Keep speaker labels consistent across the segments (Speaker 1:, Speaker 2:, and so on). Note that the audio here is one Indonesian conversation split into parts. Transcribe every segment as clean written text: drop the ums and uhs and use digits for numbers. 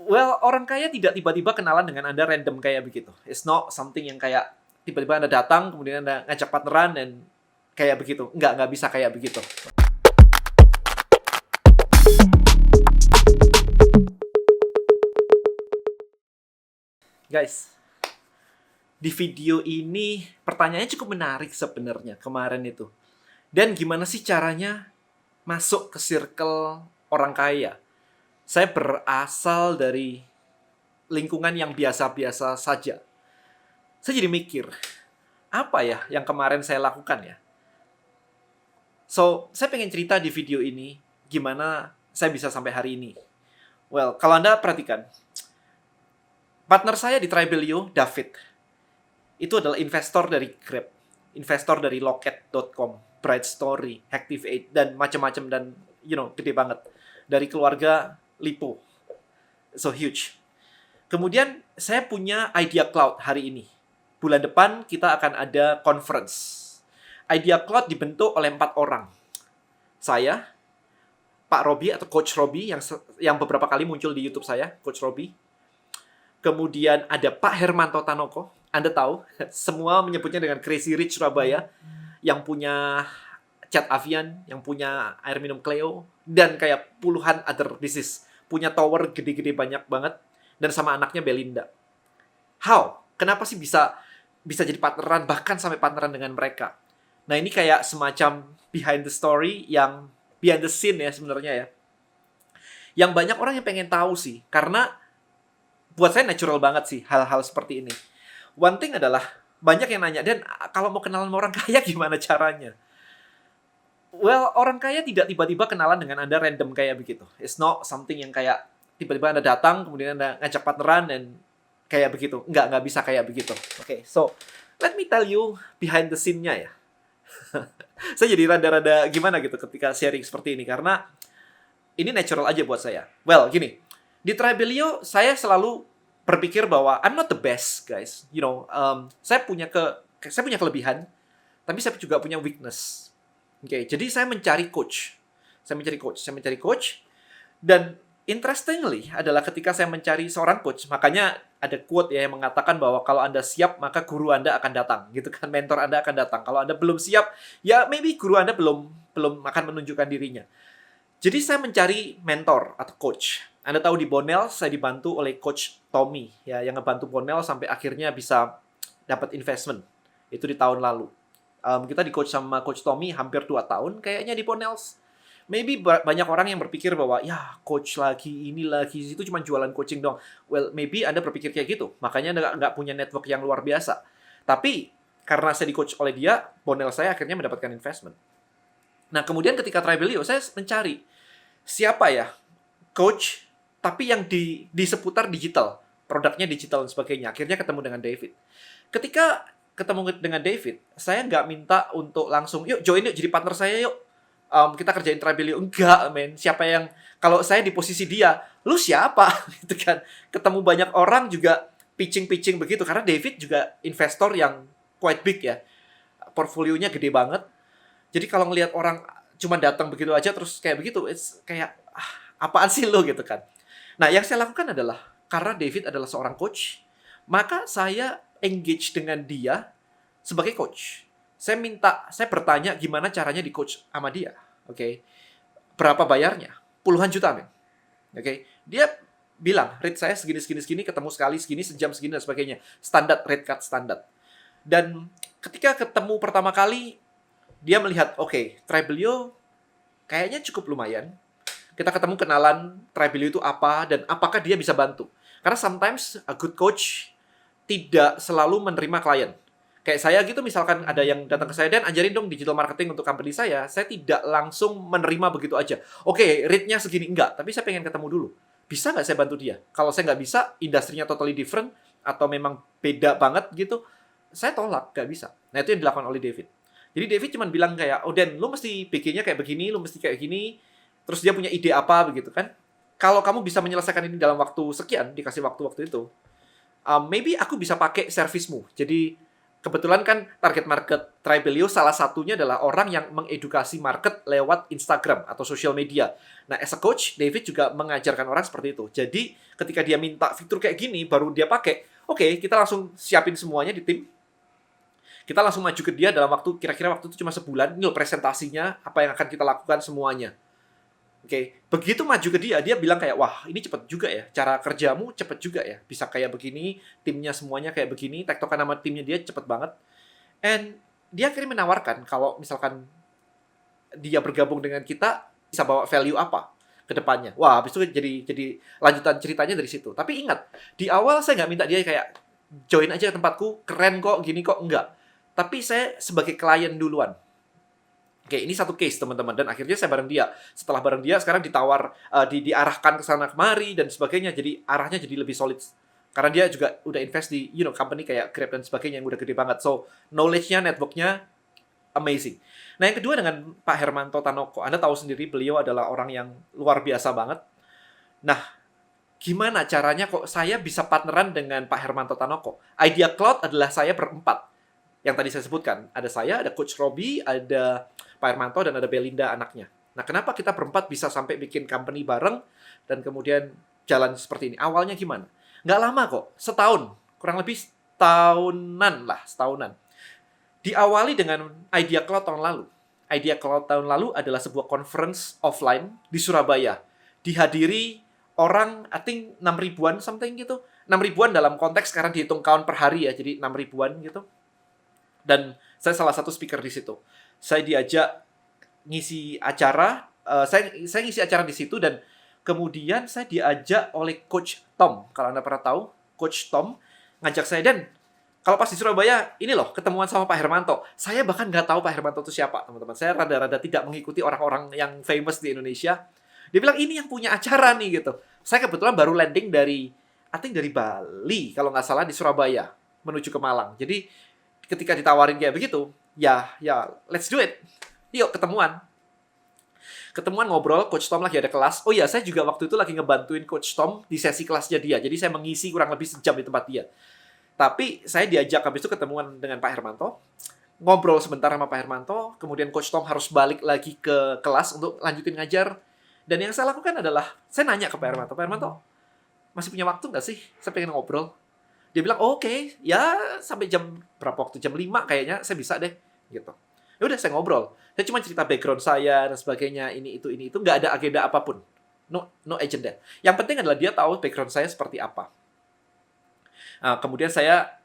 Speaker 1: Well, orang kaya tidak tiba-tiba kenalan dengan Anda random kayak begitu. It's not something yang kayak tiba-tiba Anda datang, kemudian Anda ngajak partneran dan kayak begitu. Nggak bisa kayak begitu. Guys, di video ini pertanyaannya cukup menarik sebenarnya kemarin itu. Dan gimana sih caranya masuk ke circle orang kaya? Saya berasal dari lingkungan yang biasa-biasa saja. Saya jadi mikir, apa ya yang kemarin saya lakukan ya? So, saya pengen cerita di video ini gimana saya bisa sampai hari ini. Well, kalau Anda perhatikan, partner saya di Tribelio, David, itu adalah investor dari Grab, investor dari Loket.com, Bright Story, Activate, dan macam-macam, dan gede banget. Dari keluarga Lipo. So huge. Kemudian saya punya Idea Cloud hari ini. Bulan depan kita akan ada conference. Idea Cloud dibentuk oleh 4 orang. Saya, Pak Robi atau Coach Robi yang beberapa kali muncul di YouTube saya, Coach Robi. Kemudian ada Pak Hermanto Tanoko. Anda tahu, semua menyebutnya dengan Crazy Rich Surabaya, yang punya Cat Avian, yang punya air minum Cleo, dan kayak puluhan other business. Punya tower gede-gede banyak banget, dan sama anaknya Belinda. How? Kenapa sih bisa jadi partneran, bahkan sampai partneran dengan mereka? Nah, ini kayak semacam behind the story, yang behind the scene ya sebenarnya ya. Yang banyak orang yang pengen tahu sih, karena buat saya natural banget sih hal-hal seperti ini. One thing adalah, banyak yang nanya, Dan, kalau mau kenalan sama orang kaya gimana caranya? Well, orang kaya tidak tiba-tiba kenalan dengan Anda random kayak begitu. It's not something yang kayak tiba-tiba Anda datang, kemudian Anda ngajak partneran, dan kayak begitu. Nggak bisa kayak begitu. Okay, so let me tell you behind the scene-nya ya. Saya jadi rada-rada gimana gitu ketika sharing seperti ini, karena ini natural aja buat saya. Well, gini, di Tribelio saya selalu berpikir bahwa I'm not the best, guys. Saya punya kelebihan, tapi saya juga punya weakness. Oke, jadi saya mencari coach. Dan interestingly adalah ketika saya mencari seorang coach, makanya ada quote ya yang mengatakan bahwa kalau Anda siap, maka guru Anda akan datang. Gitu kan, mentor Anda akan datang. Kalau Anda belum siap, ya maybe guru Anda belum akan menunjukkan dirinya. Jadi saya mencari mentor atau coach. Anda tahu di Bonel, saya dibantu oleh Coach Tommy, ya, yang ngebantu Bonel sampai akhirnya bisa dapat investment. Itu di tahun lalu. Kita di coach sama Coach Tommy hampir 2 tahun kayaknya di Bonels. Maybe banyak orang yang berpikir bahwa, ya coach lagi, ini lagi, itu cuma jualan coaching dong. Well, maybe Anda berpikir kayak gitu. Makanya Anda nggak punya network yang luar biasa. Tapi, karena saya di-coach oleh dia, Bonel saya akhirnya mendapatkan investment. Nah, kemudian ketika Tribelio, saya mencari siapa ya coach, tapi yang di seputar digital, produknya digital dan sebagainya. Akhirnya ketemu dengan David. Ketika ketemu dengan David, saya nggak minta untuk langsung, yuk join yuk, jadi partner saya yuk. Kita kerjain Tribelio. Enggak, men. Siapa yang, kalau saya di posisi dia, lu siapa? Gitu kan. Ketemu banyak orang juga pitching begitu, karena David juga investor yang quite big ya. Portfolionya gede banget. Jadi kalau ngelihat orang cuma datang begitu aja terus kayak begitu, it's kayak apaan sih lo gitu kan. Nah, yang saya lakukan adalah, karena David adalah seorang coach, maka saya engage dengan dia sebagai coach. Saya bertanya gimana caranya di coach sama dia. Oke. Berapa bayarnya? Puluhan juta, men. Oke. Dia bilang, rate saya segini, ketemu sekali segini, sejam segini dan sebagainya. Standar, rate card standar. Dan ketika ketemu pertama kali, dia melihat, oke, Tribelio kayaknya cukup lumayan. Kita ketemu, kenalan Tribelio itu apa, dan apakah dia bisa bantu. Karena sometimes a good coach tidak selalu menerima klien. Kayak saya gitu, misalkan ada yang datang ke saya, Dan, ajarin dong digital marketing untuk company saya tidak langsung menerima begitu aja. Oke, rate-nya segini, enggak. Tapi saya pengen ketemu dulu. Bisa nggak saya bantu dia? Kalau saya nggak bisa, industrinya totally different, atau memang beda banget gitu, saya tolak, nggak bisa. Nah, itu yang dilakukan oleh David. Jadi David cuma bilang kayak, oh Dan, lu mesti bikinnya kayak begini, lu mesti kayak gini. Terus dia punya ide apa begitu kan. Kalau kamu bisa menyelesaikan ini dalam waktu sekian, dikasih waktu itu, maybe aku bisa pakai servismu. Jadi Kebetulan kan target market Tribe beliau salah satunya adalah orang yang mengedukasi market lewat Instagram atau social media. Nah, as a coach, David juga mengajarkan orang seperti itu. Jadi, ketika dia minta fitur kayak gini, baru dia pakai, oke, kita langsung siapin semuanya di tim. Kita langsung maju ke dia dalam waktu, kira-kira waktu itu cuma sebulan. Ini loh presentasinya, apa yang akan kita lakukan semuanya. Oke, begitu maju ke dia, dia bilang kayak, wah ini cepet juga ya, cara kerjamu cepet juga ya, bisa kayak begini, timnya semuanya kayak begini, tektokan sama timnya dia cepet banget. And dia akhirnya menawarkan kalau misalkan dia bergabung dengan kita, bisa bawa value apa ke depannya. Wah, habis itu jadi lanjutan ceritanya dari situ. Tapi ingat, di awal saya nggak minta dia kayak, join aja ke tempatku, keren kok, gini kok, enggak. Tapi saya sebagai klien duluan. Oke, ini satu case teman-teman, dan akhirnya saya bareng dia. Setelah bareng dia, sekarang ditawar, diarahkan ke sana kemari dan sebagainya. Jadi arahnya jadi lebih solid. Karena dia juga udah invest di company kayak Grab dan sebagainya yang udah gede banget. So knowledge-nya, network-nya amazing. Nah yang kedua dengan Pak Hermanto Tanoko, Anda tahu sendiri beliau adalah orang yang luar biasa banget. Nah, gimana caranya kok saya bisa partneran dengan Pak Hermanto Tanoko? Idea Cloud adalah saya berempat. Yang tadi saya sebutkan, ada saya, ada Coach Robi, ada Pak Hermanto, dan ada Belinda anaknya. Nah, kenapa kita berempat bisa sampai bikin company bareng, dan kemudian jalan seperti ini? Awalnya gimana? Nggak lama kok, setahun. Kurang lebih setahunan. Diawali dengan Idea Cloud tahun lalu. Idea Cloud tahun lalu adalah sebuah conference offline di Surabaya. Dihadiri orang, I think 6 ribuan something gitu. 6 ribuan dalam konteks sekarang dihitung count per hari ya, jadi 6 ribuan gitu. Dan saya salah satu speaker di situ. Saya diajak ngisi acara, saya ngisi acara di situ, dan kemudian saya diajak oleh Coach Tom. Kalau Anda pernah tahu, Coach Tom ngajak saya, dan kalau pas di Surabaya, ini loh, ketemuan sama Pak Hermanto. Saya bahkan nggak tahu Pak Hermanto itu siapa, teman-teman. Saya rada-rada tidak mengikuti orang-orang yang famous di Indonesia. Dia bilang, ini yang punya acara nih, gitu. Saya kebetulan baru landing dari, I think dari Bali, kalau nggak salah, di Surabaya, menuju ke Malang. Jadi, ketika ditawarin kayak begitu, ya, let's do it. Yuk, ketemuan. Ketemuan ngobrol, Coach Tom lagi ada kelas. Oh iya, saya juga waktu itu lagi ngebantuin Coach Tom di sesi kelasnya dia. Jadi saya mengisi kurang lebih sejam di tempat dia. Tapi saya diajak habis itu ketemuan dengan Pak Hermanto. Ngobrol sebentar sama Pak Hermanto. Kemudian Coach Tom harus balik lagi ke kelas untuk lanjutin ngajar. Dan yang saya lakukan adalah, saya nanya ke Pak Hermanto, Pak Hermanto, masih punya waktu nggak sih? Saya pengen ngobrol. Dia bilang, oke, ya sampai jam berapa waktu? Jam 5 kayaknya saya bisa deh. Gitu. Ya udah, saya ngobrol. Saya cuma cerita background saya dan sebagainya, ini itu. Nggak ada agenda apapun. No agenda. Yang penting adalah dia tahu background saya seperti apa. Kemudian saya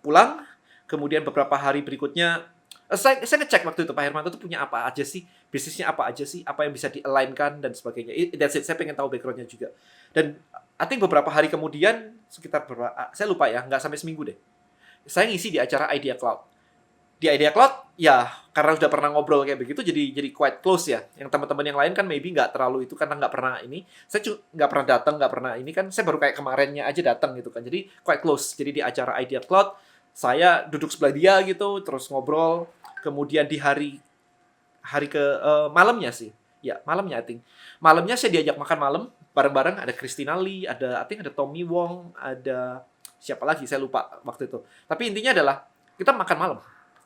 Speaker 1: pulang, kemudian beberapa hari berikutnya, saya ngecek waktu itu Pak Hermanto itu punya apa aja sih, bisnisnya apa aja sih, apa yang bisa di-align-kan dan sebagainya. That's it, saya pengen tahu background-nya juga. Dan I think beberapa hari kemudian, sekitar saya lupa ya, nggak sampai seminggu deh, saya ngisi di acara Idea Cloud. Di Idea Cloud, ya karena udah pernah ngobrol kayak begitu, jadi quite close ya. Yang teman-teman yang lain kan maybe nggak terlalu itu, karena nggak pernah ini. Saya nggak pernah datang, nggak pernah ini kan. Saya baru kayak kemarinnya aja datang gitu kan. Jadi quite close. Jadi di acara Idea Cloud, saya duduk sebelah dia gitu, terus ngobrol. Kemudian di hari malamnya sih. Ya, malamnya I think. Malamnya saya diajak makan malam bareng-bareng. Ada Christina Lee, I think ada Tommy Wong, ada siapa lagi, saya lupa waktu itu. Tapi intinya adalah kita makan malam.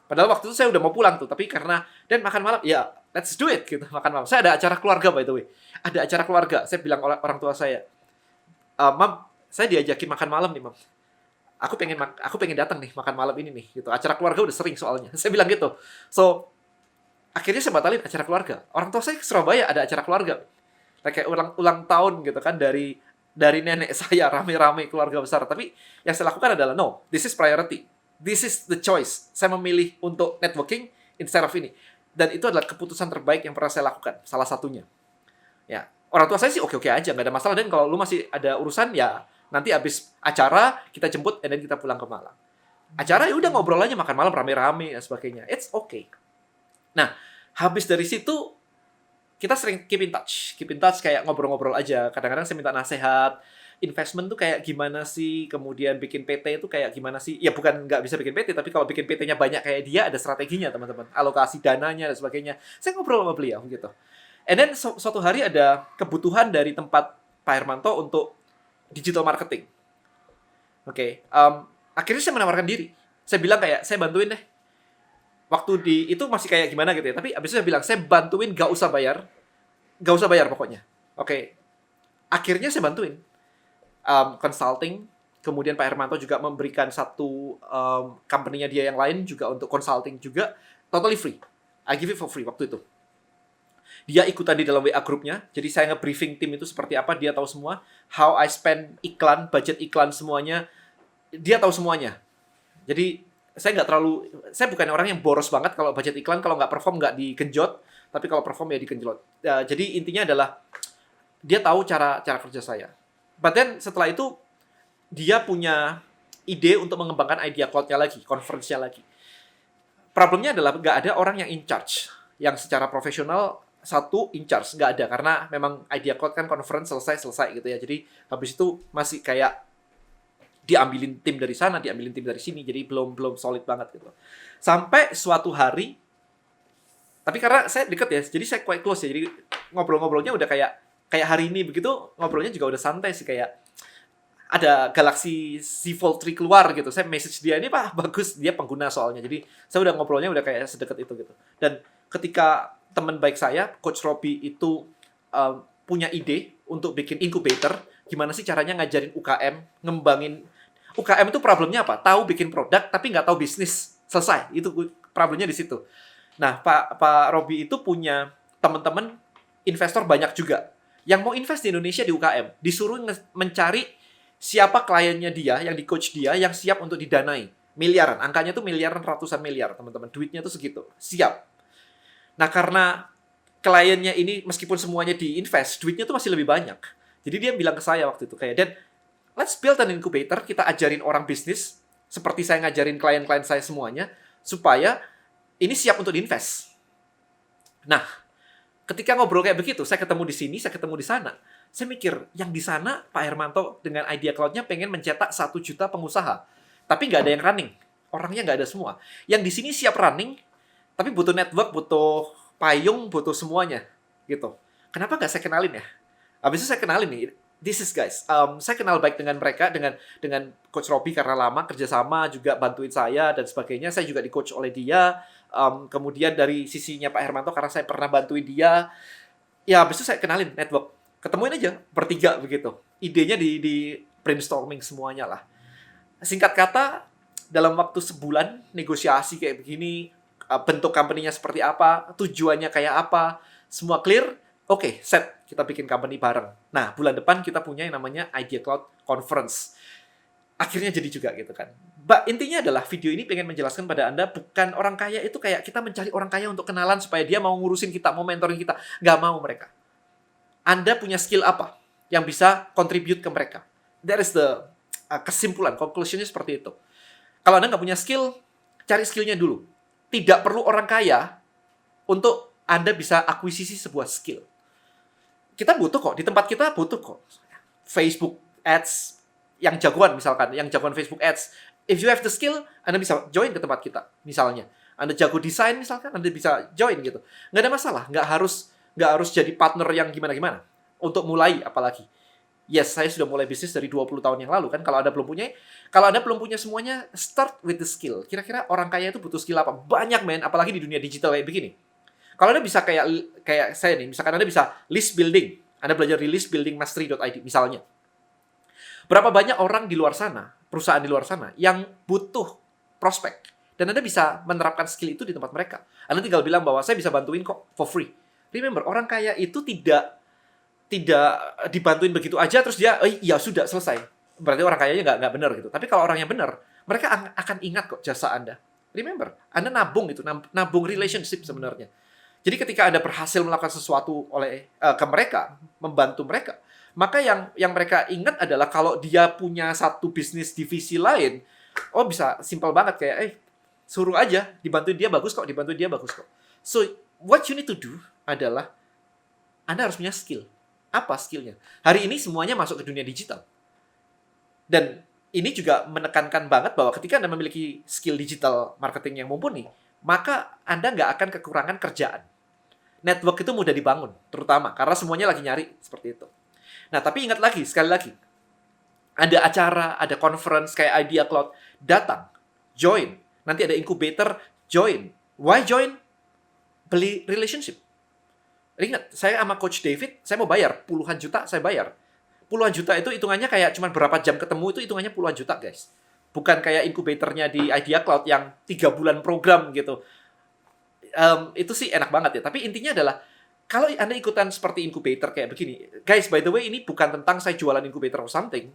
Speaker 1: Padahal waktu itu saya udah mau pulang tuh, tapi karena dan makan malam, ya let's do it gitu, makan malam. Saya ada acara keluarga by the way. Ada acara keluarga. Saya bilang orang tua saya, Mam, saya diajakin makan malam nih, Mam. Aku pengen datang nih makan malam ini nih gitu. Acara keluarga udah sering soalnya. Saya bilang gitu. So, akhirnya saya batalin acara keluarga. Orang tua saya ke Surabaya ada acara keluarga. Kayak ulang tahun gitu kan, dari nenek saya, rame-rame keluarga besar. Tapi yang saya lakukan adalah, no, this is priority. This is the choice. Saya memilih untuk networking instead of ini. Dan itu adalah keputusan terbaik yang pernah saya lakukan. Salah satunya. Ya, orang tua saya sih oke-oke aja, nggak ada masalah. Dan kalau lu masih ada urusan, ya nanti habis acara kita jemput, dan kita pulang ke Malang. Acara ya udah ngobrol aja, makan malam rame-rame dan sebagainya. It's okay. Nah, habis dari situ kita sering keep in touch kayak ngobrol-ngobrol aja. Kadang-kadang saya minta nasihat. Investment tuh kayak gimana sih, kemudian bikin PT itu kayak gimana sih. Ya bukan nggak bisa bikin PT, tapi kalau bikin PT-nya banyak kayak dia, ada strateginya teman-teman. Alokasi dananya dan sebagainya. Saya ngobrol sama beliau gitu. And then suatu hari ada kebutuhan dari tempat Pak Hermanto untuk digital marketing. Oke. Akhirnya saya menawarkan diri. Saya bilang kayak, saya bantuin deh. Waktu itu masih kayak gimana gitu ya. Tapi abis itu saya bilang, saya bantuin gak usah bayar. Gak usah bayar pokoknya. Oke. Akhirnya saya bantuin. Consulting. Kemudian Pak Hermanto juga memberikan satu company-nya dia yang lain juga untuk consulting juga. Totally free. I give it for free waktu itu. Dia ikutan di dalam WA grupnya, jadi saya nge-briefing tim itu seperti apa, dia tahu semua. How I spend iklan, budget iklan semuanya, dia tahu semuanya. Jadi, saya bukan orang yang boros banget kalau budget iklan, kalau nggak perform nggak digenjot, tapi kalau perform ya digenjot. Jadi, intinya adalah, dia tahu cara kerja saya. But then, setelah itu, dia punya ide untuk mengembangkan idea cloud-nya lagi, conference-nya lagi. Problemnya adalah nggak ada orang yang in charge, yang secara profesional satu in charge, nggak ada, karena memang Idea Cloud kan conference selesai gitu ya, jadi habis itu masih kayak diambilin tim dari sana, diambilin tim dari sini, jadi belum solid banget gitu. Sampai suatu hari, tapi karena saya deket ya, jadi saya quite close ya, jadi ngobrol-ngobrolnya udah kayak hari ini begitu, ngobrolnya juga udah santai sih, kayak ada Galaxy Z Fold 3 keluar gitu, saya message dia, ini Pak, bagus, dia pengguna soalnya, jadi saya udah ngobrolnya udah kayak sedekat itu gitu. Dan ketika teman baik saya, Coach Robby itu punya ide untuk bikin incubator. Gimana sih caranya ngajarin UKM, ngembangin. UKM itu problemnya apa? Tahu bikin produk, tapi nggak tahu bisnis. Selesai. Itu problemnya di situ. Nah, Pak Robby itu punya teman-teman investor banyak juga. Yang mau invest di Indonesia di UKM. Disuruh mencari siapa kliennya dia, yang di coach dia, yang siap untuk didanai. Miliaran. Angkanya tuh miliaran, ratusan miliar, teman-teman. Duitnya tuh segitu. Siap. Nah, karena kliennya ini meskipun semuanya diinvest, duitnya tuh masih lebih banyak. Jadi dia bilang ke saya waktu itu kayak, Dan, let's build an incubator, kita ajarin orang bisnis, seperti saya ngajarin klien-klien saya semuanya, supaya ini siap untuk diinvest. Nah, ketika ngobrol kayak begitu, saya ketemu di sini, saya ketemu di sana. Saya mikir, yang di sana Pak Hermanto dengan Idea Cloud-nya pengen mencetak 1 juta pengusaha. Tapi nggak ada yang running. Orangnya nggak ada semua. Yang di sini siap running, tapi butuh network, butuh payung, butuh semuanya, gitu. Kenapa nggak saya kenalin ya? Habis itu saya kenalin nih, this is guys. Saya kenal baik dengan mereka, dengan Coach Robby karena lama kerjasama, juga bantuin saya dan sebagainya. Saya juga di-coach oleh dia. Kemudian dari sisinya Pak Hermanto, karena saya pernah bantuin dia. Ya, habis itu saya kenalin network. Ketemuin aja, bertiga begitu. Idenya di brainstorming semuanya lah. Singkat kata, dalam waktu sebulan, negosiasi kayak begini, bentuk company-nya seperti apa, tujuannya kayak apa, semua clear, oke, set, kita bikin company bareng. Nah, bulan depan kita punya yang namanya Idea Cloud Conference. Akhirnya jadi juga gitu kan. Intinya adalah video ini pengen menjelaskan pada Anda, bukan orang kaya itu kayak kita mencari orang kaya untuk kenalan supaya dia mau ngurusin kita, mau mentoring kita. Nggak mau mereka. Anda punya skill apa yang bisa contribute ke mereka. That is the kesimpulan, conclusion-nya seperti itu. Kalau Anda nggak punya skill, cari skill-nya dulu. Tidak perlu orang kaya untuk Anda bisa akuisisi sebuah skill. Kita butuh kok, di tempat kita butuh kok. Facebook Ads, yang jagoan misalkan, yang jagoan Facebook Ads. If you have the skill, Anda bisa join ke tempat kita, misalnya. Anda jago desain misalkan, Anda bisa join gitu. Nggak ada masalah, nggak harus jadi partner yang gimana-gimana. Untuk mulai apalagi. Yes, saya sudah mulai bisnis dari 20 tahun yang lalu kan. Kalau Anda belum punya semuanya, start with the skill. Kira-kira orang kaya itu butuh skill apa? Banyak, men, apalagi di dunia digital kayak begini. Kalau Anda bisa kayak saya nih, misalkan Anda bisa list building. Anda belajar di listbuildingmastery.id misalnya. Berapa banyak orang di luar sana, perusahaan di luar sana yang butuh prospek dan Anda bisa menerapkan skill itu di tempat mereka. Anda tinggal bilang bahwa saya bisa bantuin kok for free. Remember, orang kaya itu tidak dibantuin begitu aja terus dia ya sudah selesai. Berarti orang kayanya nggak benar gitu. Tapi kalau orang yang benar, mereka akan ingat kok jasa Anda. Remember, Anda nabung gitu, nabung relationship sebenarnya. Jadi ketika Anda berhasil melakukan sesuatu ke mereka, membantu mereka, maka yang mereka ingat adalah kalau dia punya satu bisnis divisi lain, bisa simpel banget kayak suruh aja, dibantuin dia bagus kok, dibantuin dia bagus kok. So, what you need to do adalah Anda harus punya skill. Apa skillnya? Hari ini semuanya masuk ke dunia digital. Dan ini juga menekankan banget bahwa ketika Anda memiliki skill digital marketing yang mumpuni, maka Anda nggak akan kekurangan kerjaan. Network itu mudah dibangun, terutama karena semuanya lagi nyari seperti itu. Nah, tapi ingat lagi, sekali lagi, ada acara, ada conference kayak Idea Cloud, datang. join. Nanti ada incubator, join. Why join? Beli relationship. Ingat, saya sama Coach David, saya mau bayar puluhan juta, saya bayar. Puluhan juta itu hitungannya kayak cuma berapa jam ketemu, itu hitungannya puluhan juta, guys. Bukan kayak inkubatornya di Idea Cloud yang 3 bulan program gitu. Itu sih enak banget ya. Tapi intinya adalah, kalau Anda ikutan seperti inkubator kayak begini, guys, by the way, ini bukan tentang saya jualan inkubator or something.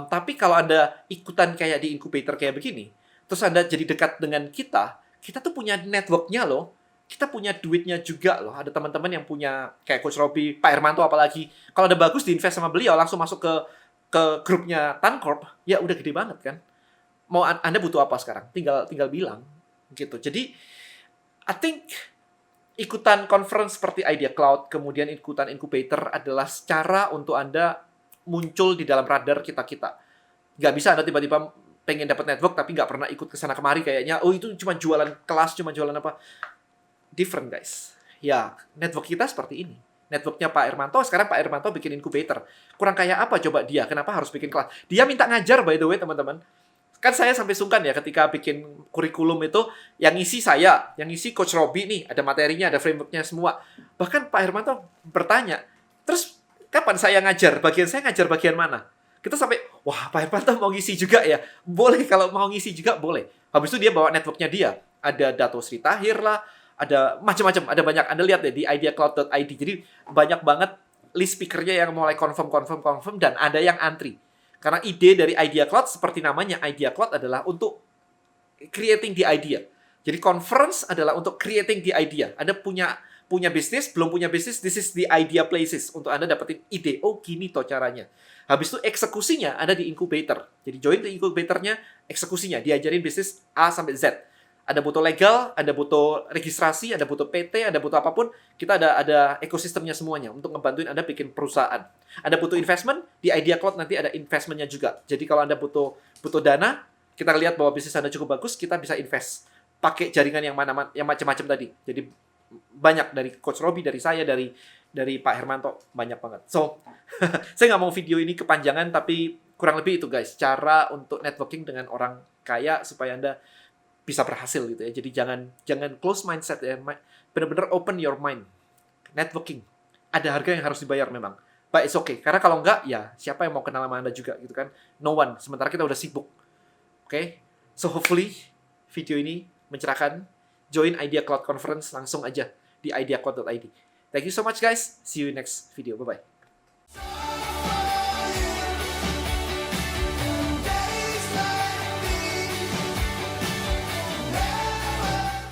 Speaker 1: Tapi kalau Anda ikutan kayak di inkubator kayak begini, terus Anda jadi dekat dengan kita tuh punya network-nya loh. Kita punya duitnya juga loh. Ada teman-teman yang punya, kayak Coach Robi, Pak Hermanto apalagi. Kalau ada bagus, diinvest sama beliau, langsung masuk ke grupnya Tancorp, ya udah gede banget kan. Mau Anda butuh apa sekarang? Tinggal bilang. Gitu. Jadi, I think ikutan conference seperti Idea Cloud, kemudian ikutan incubator adalah cara untuk Anda muncul di dalam radar kita-kita. Nggak bisa Anda tiba-tiba pengen dapat network, tapi nggak pernah ikut ke sana kemari kayaknya, oh itu cuma jualan kelas, cuma jualan apa. Different, guys. Ya, network kita seperti ini. Networknya Pak Hermanto, sekarang Pak Hermanto bikin incubator. Kurang kayak apa coba dia? Kenapa harus bikin kelas? Dia minta ngajar, by the way, teman-teman. Kan saya sampai sungkan ya ketika bikin kurikulum itu, yang isi saya, yang isi Coach Robi nih, ada materinya, ada frameworknya semua. Bahkan Pak Hermanto bertanya, terus kapan saya ngajar? Saya ngajar bagian mana? Kita sampai, wah Pak Hermanto mau ngisi juga ya? Boleh, kalau mau ngisi juga boleh. Habis itu dia bawa networknya dia. Ada Dato Sri Tahir lah, ada macam-macam, ada banyak. Anda lihat deh di ideacloud.id. Jadi banyak banget list speakernya yang mulai confirm, dan ada yang antri. Karena ide dari Idea Cloud, seperti namanya, Idea Cloud adalah untuk creating the idea. Jadi conference adalah untuk creating the idea. Anda punya bisnis, belum punya bisnis, this is the idea places. Untuk Anda dapetin ide, oh gini toh caranya. Habis itu eksekusinya ada di incubator. Jadi join di incubatornya, eksekusinya. Diajarin bisnis A sampai Z. Ada butuh legal, ada butuh registrasi, ada butuh PT, ada butuh apapun. Kita ada ekosistemnya semuanya untuk ngebantuin Anda bikin perusahaan. Ada butuh investment, di Idea Cloud nanti ada investmentnya juga. Jadi kalau Anda butuh dana, kita lihat bahwa bisnis Anda cukup bagus, kita bisa invest. Pakai jaringan yang macam-macam tadi. Jadi banyak dari Coach Robi, dari saya, dari Pak Hermanto, banyak banget. So, saya nggak mau video ini kepanjangan, tapi kurang lebih itu guys, cara untuk networking dengan orang kaya supaya Anda bisa berhasil gitu ya. Jadi jangan close mindset ya. Benar-benar open your mind. Networking. Ada harga yang harus dibayar memang. But it's okay. Karena kalau enggak, ya siapa yang mau kenal sama Anda juga gitu kan. No one. Sementara kita udah sibuk. Okay? So hopefully video ini mencerahkan. Join Idea Cloud Conference langsung aja di ideacloud.id. Thank you so much guys. See you next video. Bye-bye.